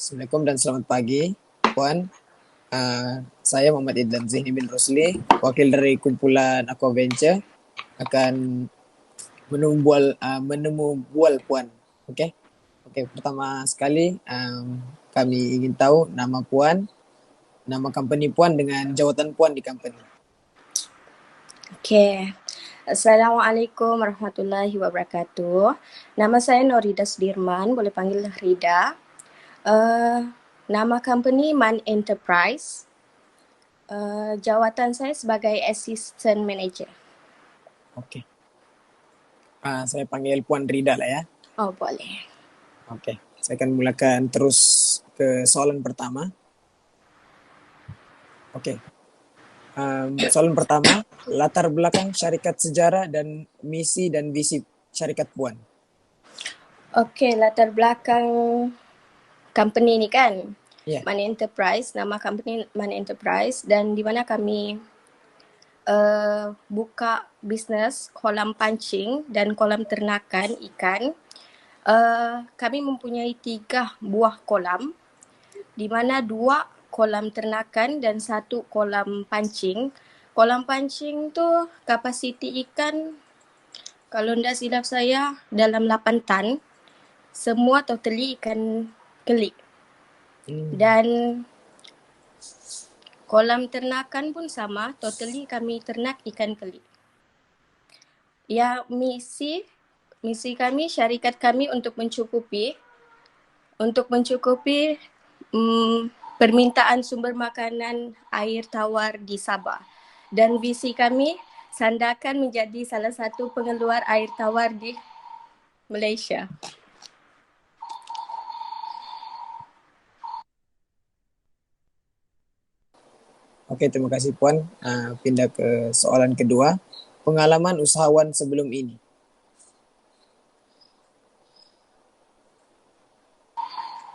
Assalamualaikum dan selamat pagi, Puan. Saya Muhammad Idlan Zihni bin Rusli, wakil dari kumpulan Aqua Venture, akan menemu bual Puan. Okey. Pertama sekali kami ingin tahu nama Puan, nama company Puan dengan jawatan Puan di company. Okey. Assalamualaikum warahmatullahi wabarakatuh. Nama saya Norida Sudirman, boleh panggil Rida. Nama company Man Enterprise. Jawatan saya sebagai Assistant Manager. Okey. Saya panggil Puan Rida lah ya. Oh, boleh. Okey. Saya akan mulakan terus ke soalan pertama. Okey. Soalan pertama, latar belakang syarikat sejarah dan misi dan visi syarikat Puan. Okey, latar belakang company ni kan? Ya. Man Enterprise, nama company Man Enterprise, dan di mana kami buka bisnes kolam pancing dan kolam ternakan ikan. Kami mempunyai 3 buah kolam, di mana 2 kolam ternakan dan 1 kolam pancing. Kolam pancing tu kapasiti ikan, kalau tidak silap saya, dalam 8 tan. Semua totally ikan kelik. Dan kolam ternakan pun sama, totally kami ternak ikan kelik. Ya, misi kami, syarikat kami untuk mencukupi permintaan sumber makanan air tawar di Sabah. Dan visi kami, Sandakan menjadi salah satu pengeluar air tawar di Malaysia. Okey, terima kasih Puan. Pindah ke soalan kedua. Pengalaman usahawan sebelum ini.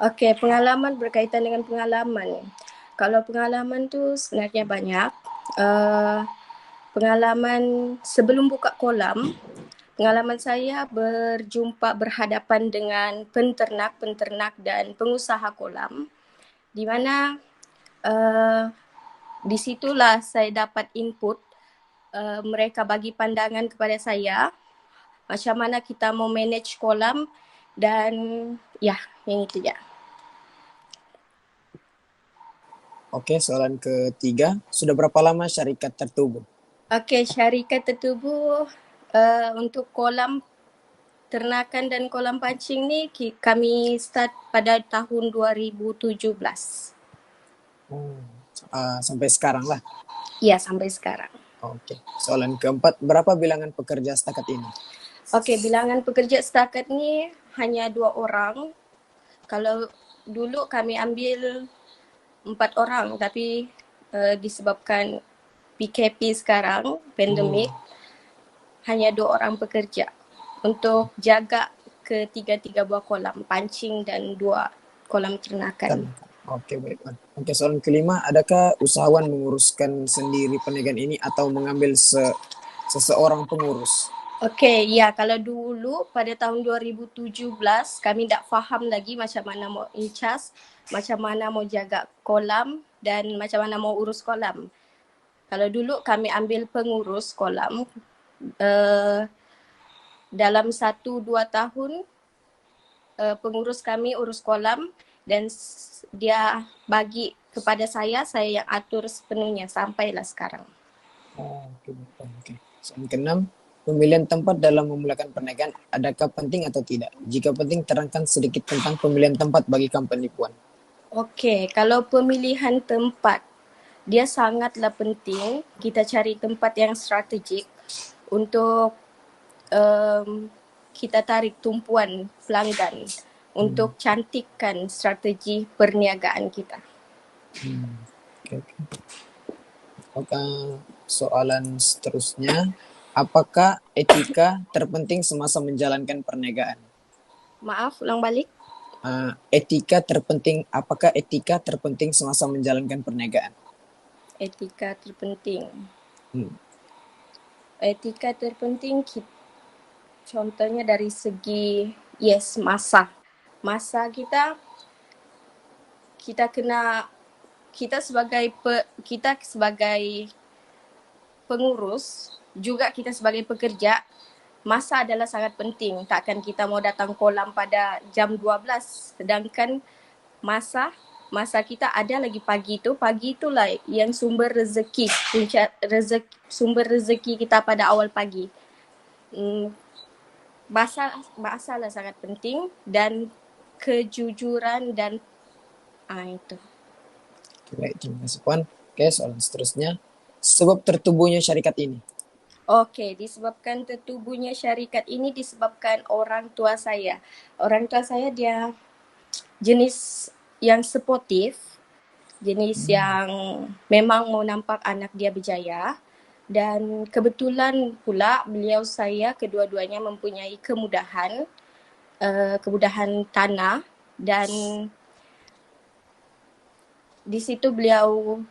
Okey, pengalaman berkaitan dengan pengalaman. Kalau pengalaman tu sebenarnya banyak. Pengalaman sebelum buka kolam, pengalaman saya berhadapan dengan penternak dan pengusaha kolam, di mana di situlah saya dapat input, mereka bagi pandangan kepada saya macam mana kita mau manage kolam, dan ya, yang itu je. Okey, soalan ketiga. Sudah berapa lama syarikat tertubuh? Okey, syarikat tertubuh untuk kolam ternakan dan kolam pancing ni kami start pada tahun 2017. Sampai sekarang lah. Ya, sampai sekarang. Okey. Soalan keempat, berapa bilangan pekerja setakat ini? Okey, bilangan pekerja setakat ni hanya 2 orang. Kalau dulu kami ambil 4 orang, tapi disebabkan PKP sekarang, pandemik, hanya 2 orang pekerja untuk jaga ketiga-tiga buah kolam pancing dan 2 kolam ternakan. Okey, baik. Okey, soalan kelima, adakah usahawan menguruskan sendiri perniagaan ini atau mengambil seseorang pengurus? Okey, ya, kalau dulu pada tahun 2017 kami tak faham lagi macam mana mau in charge, macam mana mau jaga kolam dan macam mana mau urus kolam. Kalau dulu kami ambil pengurus kolam, dalam 1-2 tahun pengurus kami urus kolam dan dia bagi kepada saya yang atur sepenuhnya sampailah sekarang. Okey. Soalan keenam, pemilihan tempat dalam memulakan perniagaan adakah penting atau tidak? Jika penting, terangkan sedikit tentang pemilihan tempat bagi company Puan. Okey, kalau pemilihan tempat, dia sangatlah penting. Kita cari tempat yang strategik untuk kita tarik tumpuan pelanggan untuk cantikkan strategi perniagaan kita. Okey. Soalan seterusnya, apakah etika terpenting semasa menjalankan perniagaan? Maaf, ulang balik. Apakah etika terpenting semasa menjalankan perniagaan? Etika terpenting. Etika terpenting, contohnya dari segi masa kita kita sebagai pengurus, juga kita sebagai pekerja, masa adalah sangat penting. Takkan kita mau datang kolam pada jam 12, sedangkan masa kita ada lagi pagi itulah yang sumber rezeki, sumber rezeki kita pada awal pagi. Bahasa lah sangat penting, dan kejujuran dan itu. Baik, terima kasih Puan. Oke, soalan seterusnya. Sebab tertubuhnya syarikat ini. Okey, disebabkan tertubuhnya syarikat ini disebabkan orang tua saya. Orang tua saya dia jenis yang sportif, jenis yang memang mau nampak anak dia berjaya, dan kebetulan pula beliau saya kedua-duanya mempunyai kemudahan tanah, dan di situ beliau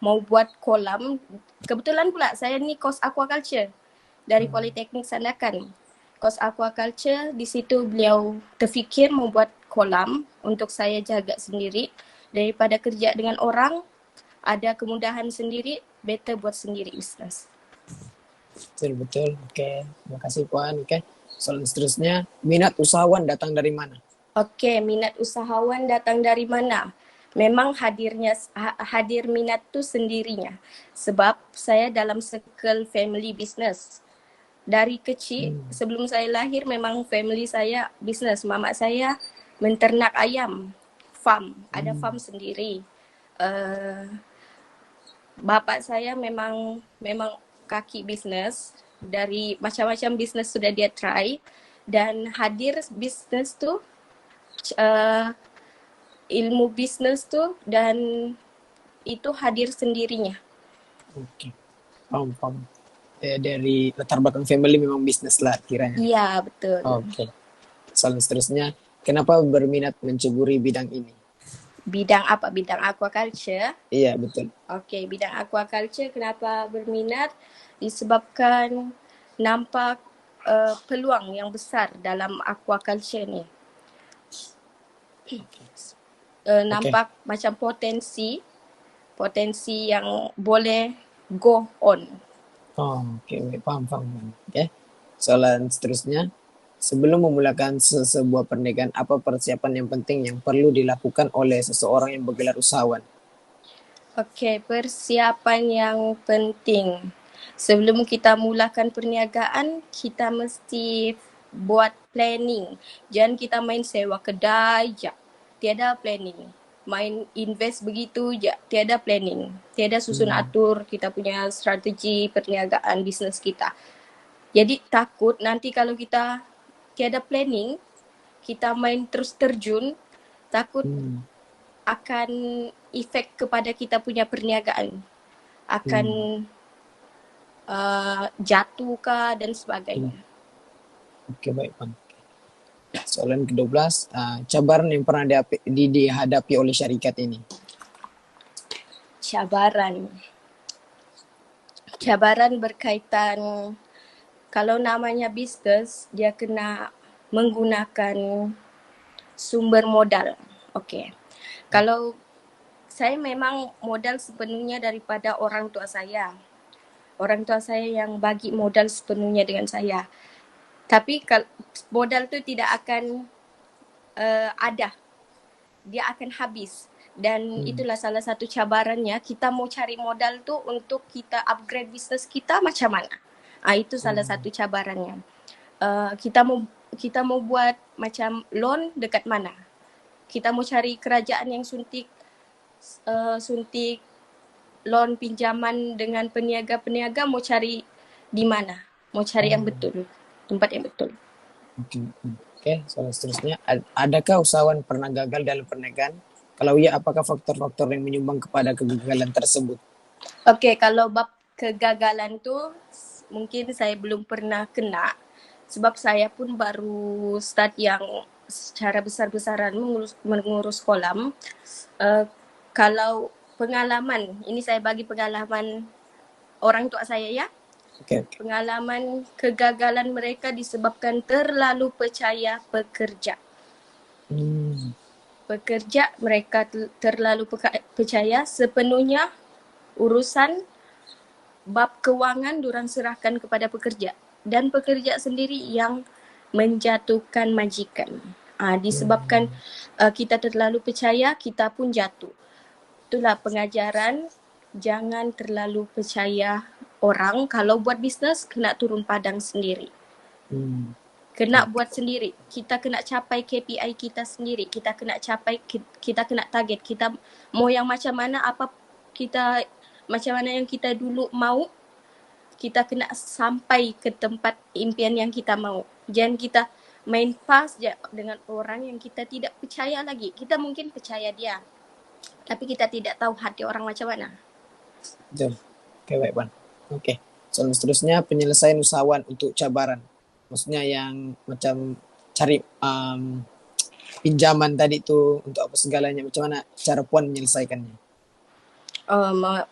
mau buat kolam. Kebetulan pula saya ni kos aquaculture dari Politeknik Sandakan. Kos aquaculture, di situ beliau terfikir membuat kolam untuk saya jaga sendiri. Daripada kerja dengan orang, ada kemudahan sendiri, better buat sendiri bisnes. Betul. Oke, terima kasih Puan. Oke, soalan seterusnya. Minat usahawan datang dari mana? Okey, minat usahawan datang dari mana? Memang hadir minat tu sendirinya. Sebab saya dalam circle family business. Dari kecil, sebelum saya lahir memang family saya business. Mamak saya menternak ayam, farm, ada farm sendiri. Bapak saya memang kaki business, dari macam-macam business sudah dia try, dan hadir business tu ilmu bisnes tu, dan itu hadir sendirinya. Oke, paham. Dari latar belakang family memang bisnis lah kiranya. Iya, betul. Oke, soalan seterusnya. Kenapa berminat menceburi bidang ini? Bidang apa? Bidang aquaculture? Iya, betul. Okey, bidang aquaculture kenapa berminat? Disebabkan nampak peluang yang besar dalam aquaculture ni. Nampak macam potensi yang boleh go on. Oke, paham. Oke, soalan seterusnya. Sebelum memulakan sebuah pernikahan, apa persiapan yang penting yang perlu dilakukan oleh seseorang yang bergelar usahawan? Okey, persiapan yang penting. Sebelum kita mulakan perniagaan, kita mesti buat planning. Jangan kita main sewa kedai je, tiada planning. Main invest begitu je, tiada planning. Tiada susun atur kita punya strategi perniagaan bisnes kita. Jadi takut nanti kalau kita tiada planning, kita main terus terjun, takut akan efek kepada kita punya perniagaan. Akan jatuh kah dan sebagainya. Oke, baik Pan. Soalan ke-12, cabaran yang pernah dihadapi oleh syarikat ini. Cabaran berkaitan, kalau namanya bisnes, dia kena menggunakan sumber modal. Okey. Kalau saya memang modal sepenuhnya daripada orang tua saya. Orang tua saya yang bagi modal sepenuhnya dengan saya. Tapi modal tu tidak akan ada. Dia akan habis. Dan itulah salah satu cabarannya. Kita mau cari modal tu untuk kita upgrade bisnes kita macam mana. Itu salah satu cabarannya. Kita mau buat macam loan dekat mana. Kita mau cari kerajaan yang suntik loan pinjaman dengan peniaga-peniaga, mau cari di mana? Mau cari yang betul, tempat yang betul. Oke, soal seterusnya. Adakah usahawan pernah gagal dalam perniagaan? Kalau ya, apakah faktor-faktor yang menyumbang kepada kegagalan tersebut? Okey, kalau bab kegagalan tu mungkin saya belum pernah kena, sebab saya pun baru start yang secara besar-besaran mengurus kolam. Kalau pengalaman, ini saya bagi pengalaman orang tua saya ya. Okay. Pengalaman kegagalan mereka disebabkan terlalu percaya pekerja. pekerja mereka terlalu percaya sepenuhnya urusan bab kewangan diorang serahkan kepada pekerja dan pekerja sendiri yang menjatuhkan majikan. Disebabkan kita terlalu percaya, kita pun jatuh. Itulah pengajaran, jangan terlalu percaya orang. Kalau buat bisnes, kena turun padang sendiri. Kena buat sendiri. Kita kena capai KPI kita sendiri. Kita kena capai, kita kena target. Kita mau yang macam mana, macam mana yang kita dulu mau, kita kena sampai ke tempat impian yang kita mau. Jangan kita main fast je dengan orang yang kita tidak percaya lagi. Kita mungkin percaya dia, tapi kita tidak tahu hati orang macam mana. Betul. Oke, baik, Puan. Oke. Soalan seterusnya, penyelesaian usahawan untuk cabaran. Maksudnya yang macam cari pinjaman tadi tu untuk apa segalanya. Macam mana cara Puan menyelesaikannya?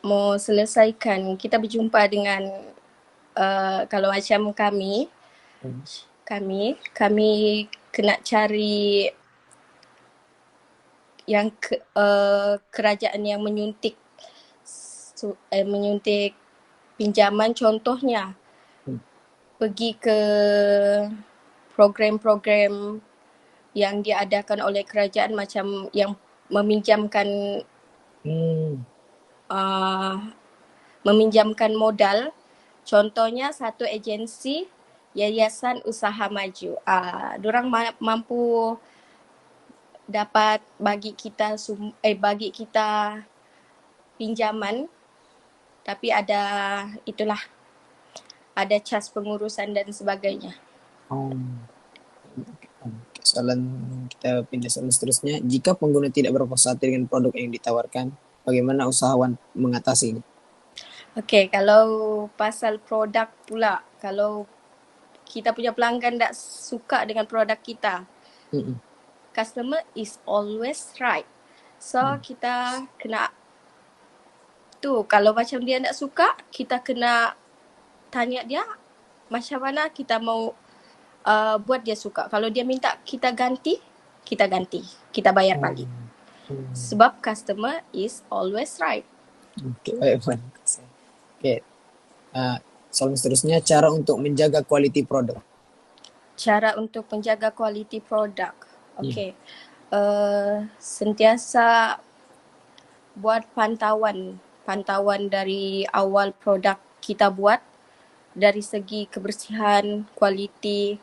Mau selesaikan, kita berjumpa dengan kalau macam kami kena cari yang kerajaan yang menyuntik pinjaman, contohnya pergi ke program-program yang diadakan oleh kerajaan macam yang meminjamkan modal. Contohnya satu agensi Yayasan Usaha Maju. Diorang mampu dapat bagi kita pinjaman, tapi ada cas pengurusan dan sebagainya. Kita pindah soalan seterusnya. Jika pengguna tidak berpuas hati dengan produk yang ditawarkan, bagaimana usahawan mengatasi ini? Okey, kalau pasal produk pula, kalau kita punya pelanggan tak suka dengan produk kita, customer is always right. So kita kena kalau macam dia tak suka, kita kena tanya dia macam mana kita mau buat dia suka. Kalau dia minta kita ganti, kita bayar balik. Sebab customer is always right. Okey, baik, Puan. Okey. Soalan seterusnya, cara untuk menjaga kualiti produk. Cara untuk menjaga kualiti produk. Okey. Sentiasa buat pantauan dari awal produk kita buat, dari segi kebersihan, kualiti,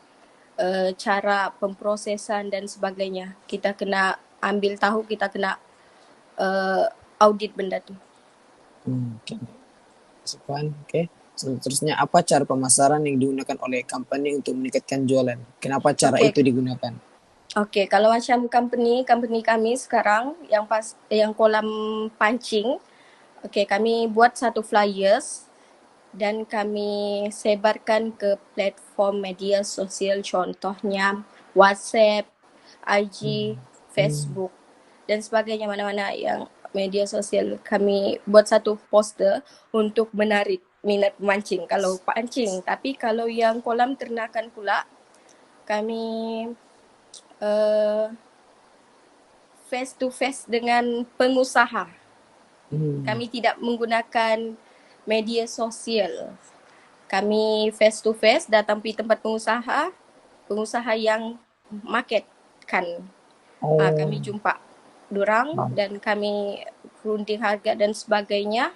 cara pemprosesan dan sebagainya. Kita kena ambil tahu, kita kena audit benda tu. Okey. Seterusnya, apa cara pemasaran yang digunakan oleh company untuk meningkatkan jualan? Kenapa cara itu digunakan? Okey, kalau macam company kami sekarang yang kolam pancing, kami buat satu flyers dan kami sebarkan ke platform media sosial, contohnya WhatsApp, IG, Facebook dan sebagainya, mana-mana yang media sosial. Kami buat satu poster untuk menarik minat memancing kalau pancing. Tapi kalau yang kolam ternakan pula, kami face to face dengan pengusaha. Kami tidak menggunakan media sosial. Kami face to face, datang pergi tempat pengusaha yang marketkan. Kami jumpa dorang dan kami runding harga dan sebagainya.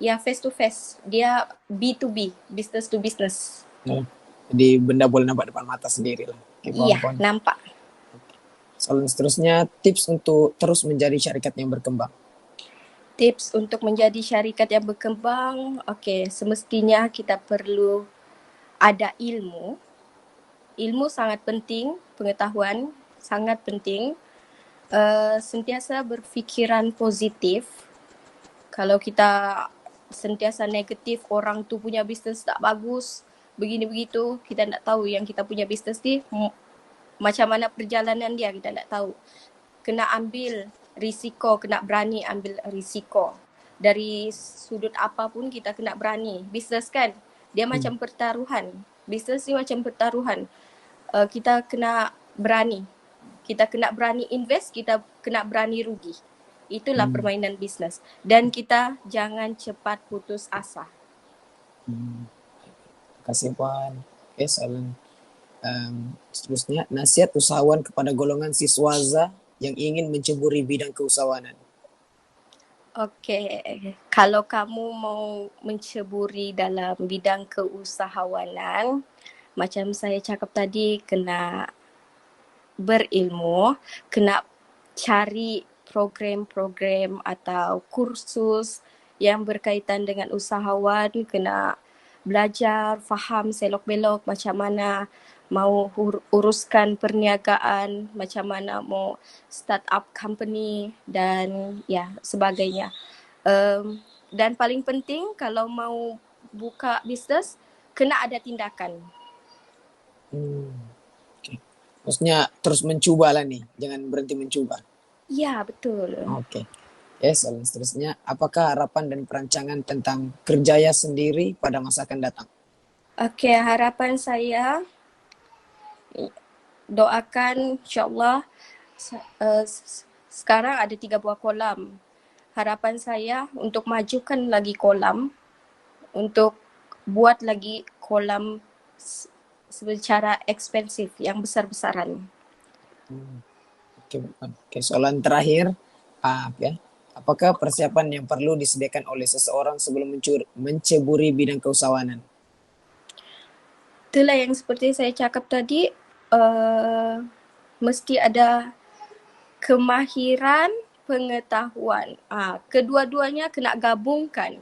Ya, face to face. Dia B2B, business to business. Jadi benda boleh nampak depan mata sendiri lah. Iya, nampak. Soalan seterusnya, tips untuk terus menjadi syarikat yang berkembang. Tips untuk menjadi syarikat yang berkembang, semestinya kita perlu ada ilmu. Ilmu sangat penting, pengetahuan sangat penting. Sentiasa berfikiran positif. Kalau kita sentiasa negatif, orang tu punya bisnes tak bagus, begini begitu, kita tak tahu yang kita punya bisnes ni macam mana perjalanan dia, kita tak tahu. Kena ambil risiko, kena berani ambil risiko. Dari sudut apapun kita kena berani. Bisnes kan, dia macam pertaruhan. Bisnes ni macam pertaruhan. Kita kena berani. Kita kena berani invest, kita kena berani rugi. Itulah permainan bisnes. Dan kita jangan cepat putus asa. Terima kasih Puan. Oke, soalan seterusnya, nasihat usahawan kepada golongan siswaza yang ingin menceburi bidang keusahawanan. Okey, kalau kamu mau menceburi dalam bidang keusahawanan, macam saya cakap tadi, kena berilmu, kena cari program-program atau kursus yang berkaitan dengan usahawan, kena belajar, faham selok-belok macam mana mau uruskan perniagaan, macam mana mau start up company dan ya sebagainya. Dan paling penting kalau mau buka bisnes, kena ada tindakan. Okay. Maksudnya terus mencuba lah nih, jangan berhenti mencuba. Ya, betul. Oke. Soalan seterusnya, apakah harapan dan perancangan tentang Kerjaya sendiri pada masa akan datang? Okey, harapan saya doakan insyaAllah sekarang ada 3 buah kolam. Harapan saya untuk majukan lagi kolam, untuk buat lagi kolam secara ekspensif yang besar-besaran. Oke, soalan terakhir, apakah persiapan yang perlu disediakan oleh seseorang sebelum menceburi bidang keusahawanan? Itulah yang seperti saya cakap tadi, mesti ada kemahiran, pengetahuan. Kedua-duanya kena gabungkan.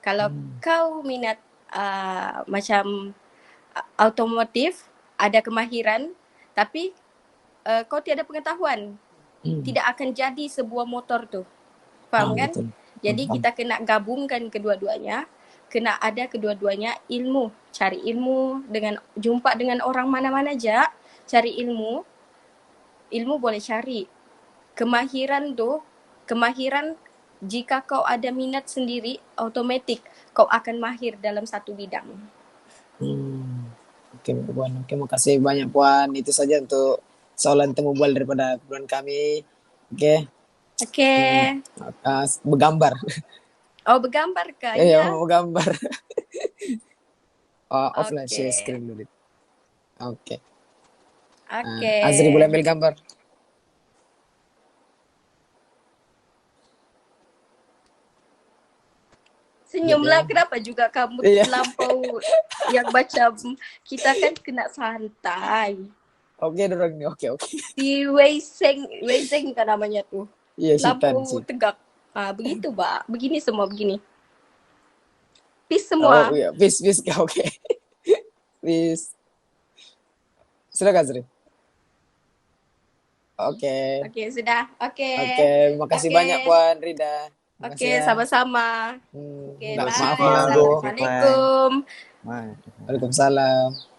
Kalau kau minat macam automotif, ada kemahiran, tapi kau tiada pengetahuan, tidak akan jadi sebuah motor tu. Faham kan? Betul. Jadi kita kena gabungkan kedua-duanya, kena ada kedua-duanya ilmu. Cari ilmu, jumpa dengan orang mana-mana aja, cari ilmu. Ilmu boleh cari. Kemahiran jika kau ada minat sendiri, automatik kau akan mahir dalam satu bidang. Oke, Puan. Oke, makasih banyak Puan. Itu saja untuk soalan temu bual daripada keperluan kami. Oke. Bergambar. Oh, bergambar kah? Ya, Ya. mau gambar. Offline share screen dulu. Oke. Azri boleh ambil gambar. Senyumlah, kenapa juga kamu terlampau yang macam kita kan kena santai. Oke, dorong ni. Oke. Si Wei Zeng kan namanya tuh. Iya, Lampau tegak. Begitu, Mbak. Begini semua begini. Peace semua. Oh iya, peace. Oke. Peace. Sudah Azri? Oke. Oke, sudah. Oke. Makasih banyak Puan Rida. Oke, sama-sama. Oke, bye. maaf Assalamualaikum. Waalaikumsalam.